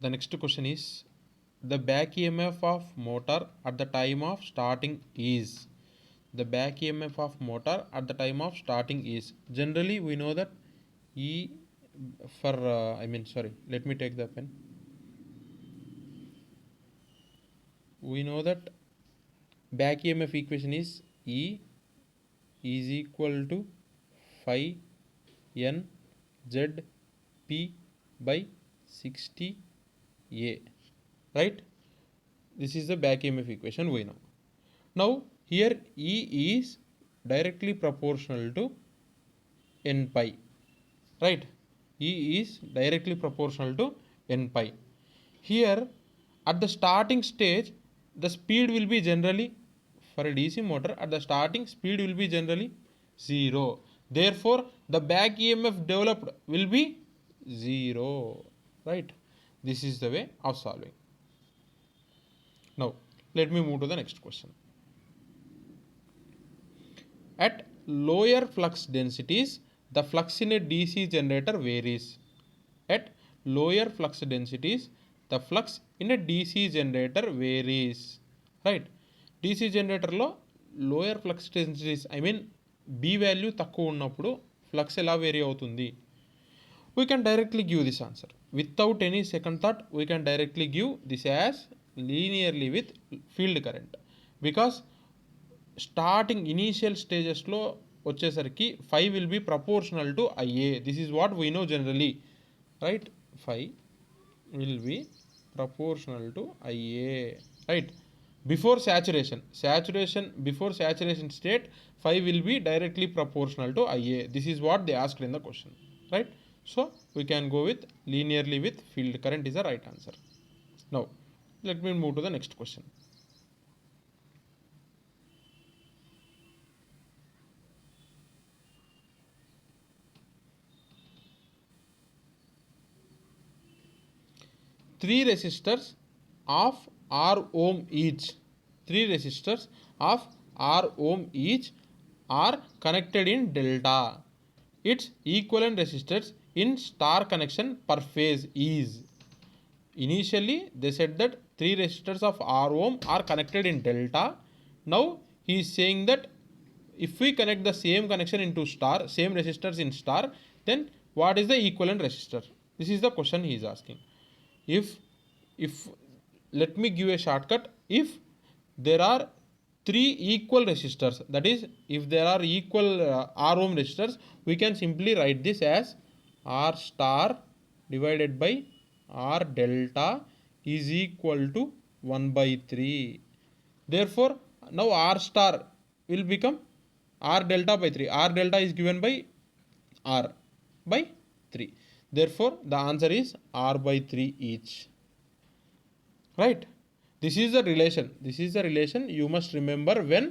The next question is the back EMF of motor at the time of starting is. The back EMF of motor at the time of starting is, generally we know that E for sorry, let me take the pen. We know that back EMF equation is E is equal to phi n z p by 60 a, right? This is the back EMF equation we know. Now here E is directly proportional to n pi, right? E is directly proportional to n pi. Here at the starting stage the speed will be generally, for a DC motor at the starting speed will be generally 0. Therefore the back EMF developed will be 0, right? This is the way of solving. Now let me move to the next question. At lower flux densities, the flux in a DC generator varies. At lower flux densities, the flux in a DC generator varies. Right? DC generator లో lower flux densities, I mean B value తక్కువ ఉన్నప్పుడు flux ఎలా vary అవుతుంది? We can directly give this answer. Without any second thought, we can directly give this as linearly with field current. Because starting initial స్టేజెస్లో వచ్చేసరికి phi will be proportional to IA. This is what we know generally, right? Phi will be proportional to IA, right? Before saturation before saturation state, phi will be directly proportional to IA. This is what they asked in the question, right? So we can go with linearly with field current is the right answer. Now let me move to the next question. Three resistors of R ohm each. Three resistors of R ohm each are connected in delta. Its equivalent resistors in star connection per phase is. Initially they said that three resistors of R ohm are connected in delta. Now he is saying that if we connect the same connection into star, same resistors in star, then what is the equivalent resistor? This is the question he is asking. If let me give a shortcut. If there are three equal resistors, that is if there are equal R ohm resistors, we can simply write this as R star divided by R delta is equal to 1 by 3. Therefore now R star will become R delta by 3. R delta is given by R by 3. Therefore the answer is R by 3 each, right? This is the relation you must remember when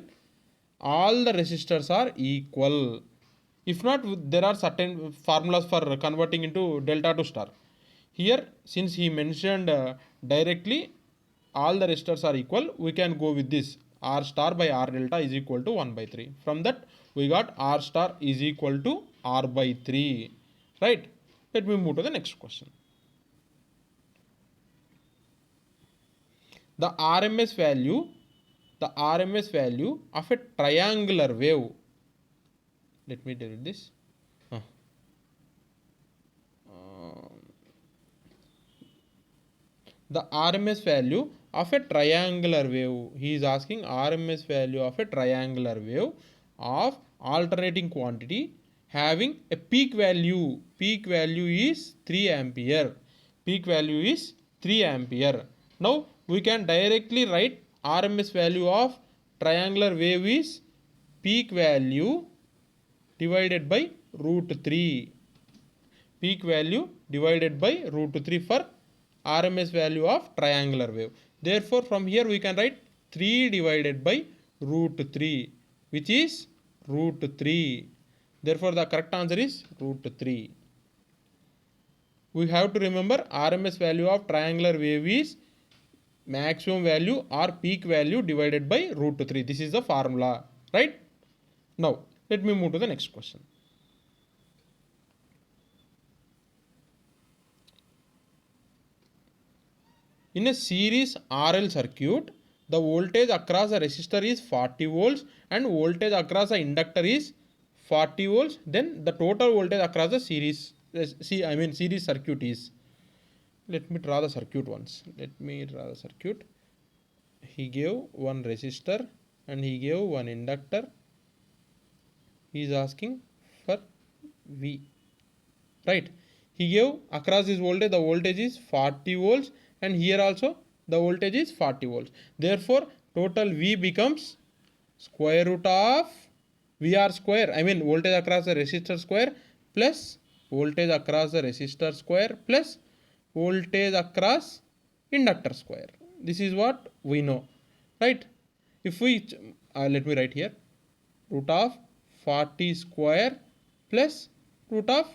all the resistors are equal. If not, there are certain formulas for converting into delta to star. Here since he mentioned directly all the resistors are equal, we can go with this R star by R delta is equal to 1 by 3. From that we got R star is equal to R by 3, right? Let me move to the next question. The RMS value of a triangular wave. Let me delete this. The RMS value of a triangular wave. He is asking RMS value of a triangular wave of alternating quantity having a peak value. Peak value is 3 ampere. Peak value is 3 ampere. Now we can directly write RMS value of triangular wave is peak value divided by root 3. Peak value divided by root 3 for RMS value of triangular wave. Therefore from here we can write 3 divided by root 3, which is root 3. Therefore the correct answer is root 3. We have to remember RMS value of triangular wave is maximum value or peak value divided by root 3. This is the formula, right? Now let me move to the next question. In a series RL circuit, the voltage across the resistor is 40 volts and voltage across the inductor is 40 volts. Then the total voltage across the series circuit is. Let me draw the circuit once. He gave one resistor and he gave one inductor. He is asking for V. Right? He gave across this voltage, the voltage is 40 volts, and here also the voltage is 40 volts. Therefore, total V becomes square root of VR square, voltage across the resistor square, plus voltage across the resistor square, plus voltage across inductor square. This is what we know, right? If we, let me write here, root of 40 square plus root of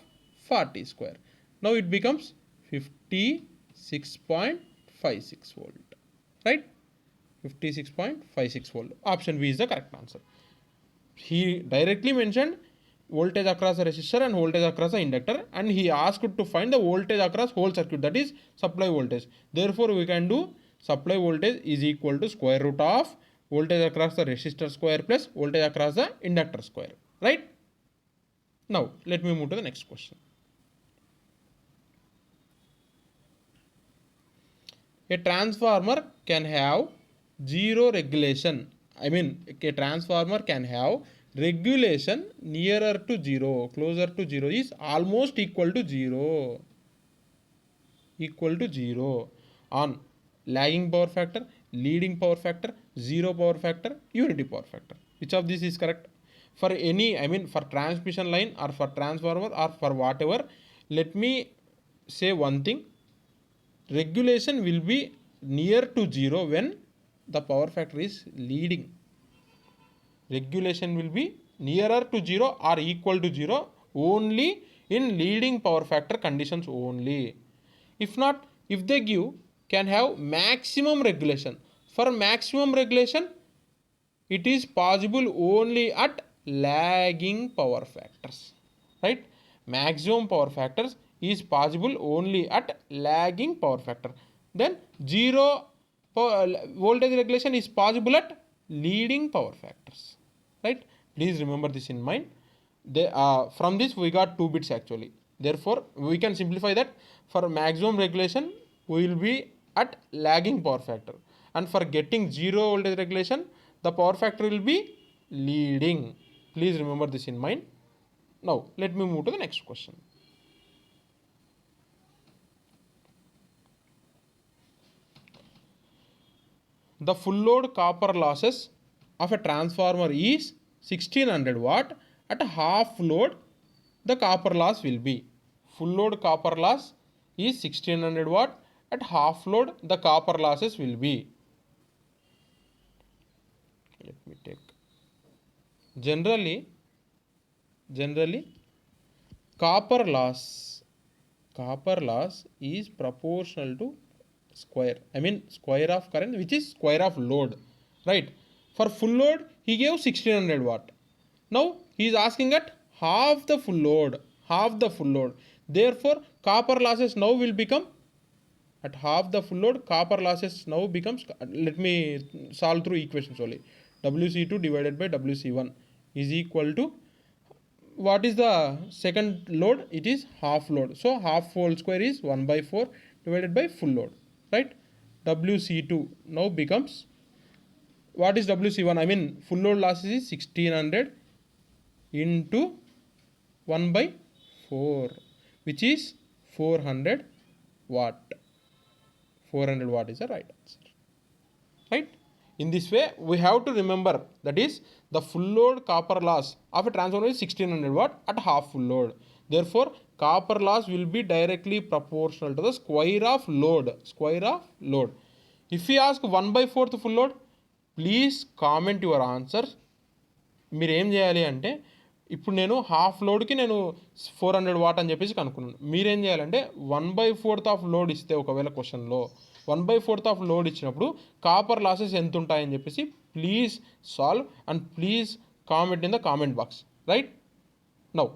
40 square. Now it becomes 56.56 volt, right? 56.56 volt. Option B is the correct answer. He directly mentioned voltage across the resistor and voltage across the inductor, and he asked to find the voltage across whole circuit, that is supply voltage. Therefore, we can do supply voltage is equal to square root of voltage across the resistor square plus voltage across the inductor square, right? Now, let me move to the next question. A transformer can have zero regulation. A transformer can have regulation nearer to zero, closer to zero is almost equal to zero. On lagging power factor, leading power factor, zero power factor, unity power factor. Which of this is correct? For any, for transmission line or for transformer or for whatever, let me say one thing. Regulation will be near to zero when the power factor is leading. Regulation will be nearer to zero or equal to zero only in leading power factor conditions only. If not, if they give, can have maximum regulation. For maximum regulation, it is possible only at lagging power factors, right? Maximum power factors is possible only at lagging power factor. Then zero voltage regulation is possible at leading power factors, right? Please remember this in mind. From this we got 2 bits actually. Therefore, we can simplify that for maximum regulation we will be at lagging power factor, and for getting zero voltage regulation the power factor will be leading. Please remember this in mind. Now, let me move to the next question. The full load copper losses of a transformer is 1600 watt. At half load, the copper loss will be. Full load copper loss is 1600 watt. At half load, the copper losses will be. Let me take. Generally, copper loss is proportional to square of current, which is square of load, right? For full load he gave 1600 watt. Now he is asking at half the full load. Therefore copper losses now will become, at half the full load copper losses now becomes, let me solve through equations only. WC2 divided by WC1 is equal to, what is the second load? It is half load. So half whole square is 1/4 divided by full load, right? WC2 now becomes, what is WC1? Full load losses is 1600 into 1/4, which is 400 watt. 400 watt is the right answer, right? In this way, we have to remember, that is the full load copper loss of a transformer is 1600 watt at half full load. Therefore, copper loss will be directly proportional to the square of load. If we ask 1/4 full load, please comment your answer. మీరు ఏం చేయాలి అంటే, ఇప్పుడు నేను half లోడ్కి నేను 400 what అని చెప్పేసి కనుక్కున్నాను. మీరేం చేయాలంటే 1/4 ఆఫ్ లోడ్ ఇస్తే, ఒకవేళ క్వశ్చన్లో 1/4 ఆఫ్ లోడ్ ఇచ్చినప్పుడు కాపర్ లాసెస్ ఎంత ఉంటాయని చెప్పేసి please solve and please comment in the comment box, right? Now